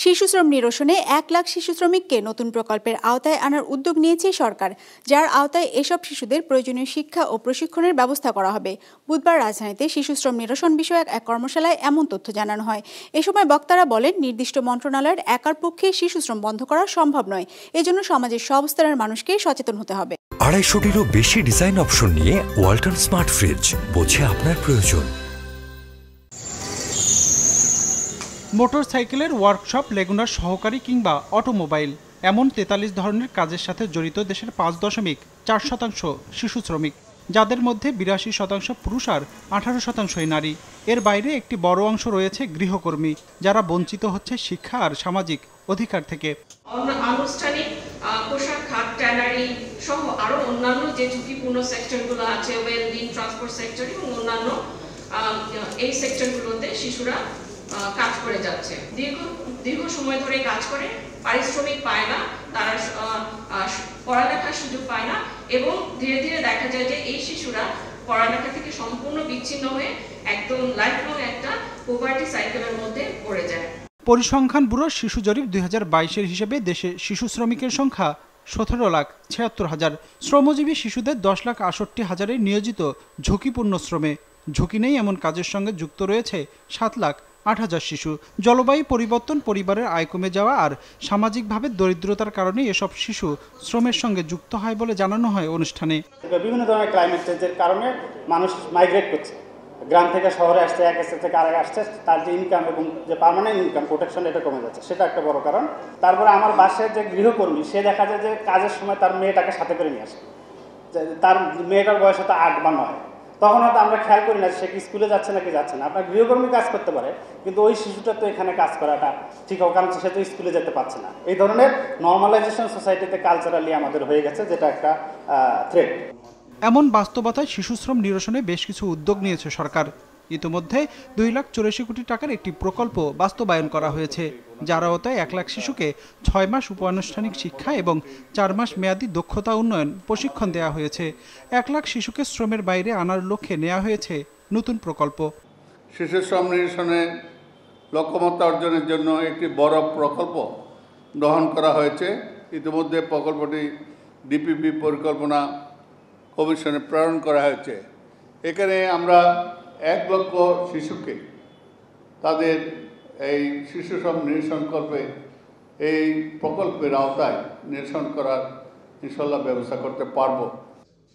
শিশু শ্রম নিরসনে 1 লাখ শিশু শ্রমিককে নতুন প্রকল্পের আওতায় আনার উদ্যোগ নিয়েছে সরকার, যার আওতায় এসব শিশুদের প্রয়োজনীয় শিক্ষা ও প্রশিক্ষণের ব্যবস্থা করা হবে। বুধবার রাজধানীতে শিশু শ্রম নিরসন বিষয়ক এক কর্মশালায় এমন তথ্য জানানো হয়। এ সময় বক্তারা বলেন, নির্দিষ্ট মন্ত্রণালয়ের একার পক্ষে শিশু শ্রম বন্ধ করা সম্ভব নয়। এজন্য সমাজের সব স্তরের মানুষকে সচেতন হতে হবে। 250টিরও বেশি ডিজাইন অপশন নিয়ে ওয়ালটন স্মার্ট ফ্রিজ, বোঝে আপনার প্রয়োজন। মোটরসাইকেলের ওয়ার্কশপ, লেগুনার সহকারী কিংবা অটোমোবাইল, এমন 43 ধরনের কাজের সাথে জড়িত দেশের 5.4% শিশু শ্রমিক, যাদের মধ্যে 82% পুরুষ আর 18% নারী। এর বাইরে একটি বড় অংশ রয়েছে গৃহকর্মী, যারা বঞ্চিত হচ্ছে শিক্ষা আর সামাজিক অধিকার থেকে। আনুষ্ঠানিক পোশাক খাত, ট্যানারি সহ আরো অন্যান্য যে ঝুঁকিপূর্ণ সেক্টরগুলো আছে, ওয়েলবিং, ট্রান্সপোর্ট সেক্টর এবং অন্যান্য এই সেক্টরগুলোতে শিশুরা কাজ করে যাচ্ছে। দীর্ঘ সময় ধরে কাজ করে, পারিশ্রমিক পায় না, তারা পড়ালেখার সুযোগ পায় না এবং ধীরে ধীরে দেখা যায় যে এই শিশুরা পড়ালেখা থেকে সম্পূর্ণ বিচ্ছিন্ন হয়ে একদম লাইফলং একটা পভার্টি সাইকেলের মধ্যে পড়ে যায়। পরিসংখ্যান ব্যুরোর শিশু জরিপ 2022-এর হিসেবে দেশে শিশু শ্রমিকের সংখ্যা 17,76,000। শ্রমজীবী শিশুদের 10,68,000 নিয়োজিত ঝুঁকিপূর্ণ শ্রমে। ঝুঁকি নেই এমন কাজের সঙ্গে যুক্ত রয়েছে 7,08,000 শিশু। জলবায়ু পরিবর্তন, পরিবারের আয় কমে যাওয়া আর সামাজিকভাবে দরিদ্রতার কারণে এসব শিশু শ্রমের সঙ্গে যুক্ত হয় বলে জানানো হয় অনুষ্ঠানে। বিভিন্ন ধরনের ক্লাইমেট চেঞ্জের কারণে মানুষ মাইগ্রেট করছে, গ্রাম থেকে শহরে আসছে, এক স্টেট থেকে আরেক আসছে, তার যে ইনকাম এবং যে পার্মানেন্ট ইনকাম প্রোটেকশন এটা কমে যাচ্ছে, সেটা একটা বড় কারণ। তারপরে আমার বাসায় যে গৃহকর্মী, সে দেখা যায় যে কাজের সময় তার মেয়েটাকে সাথে করে নিয়ে আসে, তার মেয়েটার বয়স হয়তো 8 বা 9, তখন হয়তো আমরা খেয়াল করি না সে কি স্কুলে যাচ্ছে নাকি যাচ্ছে না। আপনার গৃহকর্মী কাজ করতে পারে, কিন্তু ওই শিশুটা তো এখানে কাজ করাটা ঠিক হবে, কারণ সে তো স্কুলে যেতে পারছে না। এই ধরনের নর্মালাইজেশন সোসাইটিতে কালচারালি আমাদের হয়ে গেছে, যেটা একটা থ্রেট। এমন বাস্তবতায় শিশু শ্রম নিরসনে বেশ কিছু উদ্যোগ নিয়েছে সরকার। ইতিমধ্যে 2,84 কোটি টাকার একটি প্রকল্প বাস্তবায়ন করা হয়েছে, যার আওতায় 1 লাখ শিশুকে 6 মাস উপানুষ্ঠানিক শিক্ষা এবং 4 মাস মেয়াদী দক্ষতা উন্নয়ন প্রশিক্ষণ দেওয়া হয়েছে। 1 লাখ শিশুকে শ্রমের বাইরে আনার লক্ষ্যে নেওয়া হয়েছে নতুন প্রকল্প। শিশু শ্রম নিরসনে লক্ষ্যমাত্রা অর্জনের জন্য একটি বড় প্রকল্প গ্রহণ করা হয়েছে। ইতিমধ্যে প্রকল্পটি ডিপিপি পরিকল্পনা কমিশনে প্রেরণ করা হয়েছে। এখানে আমরা 1 লক্ষ শিশুকে তাদের এই শিশু শ্রম নিরসন করবে, এই প্রকল্পের আওতায় নিরসন করার ইনশাল্লাহ ব্যবস্থা করতে পারব।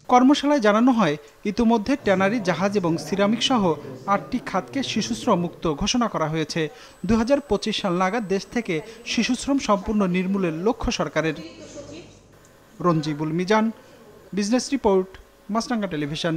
কর্মশালায় জানানো হয়, ইতিমধ্যে ট্যানারি, জাহাজ এবং সিরামিক সহ 8টি খাতকে শিশুশ্রম মুক্ত ঘোষণা করা হয়েছে। 2025 সাল নাগাদ দেশ থেকে শিশুশ্রম সম্পূর্ণ নির্মূলের লক্ষ্য সরকারের। রঞ্জিবুল মিজান, বিজনেস রিপোর্ট, মাছরাঙ্গা টেলিভিশন।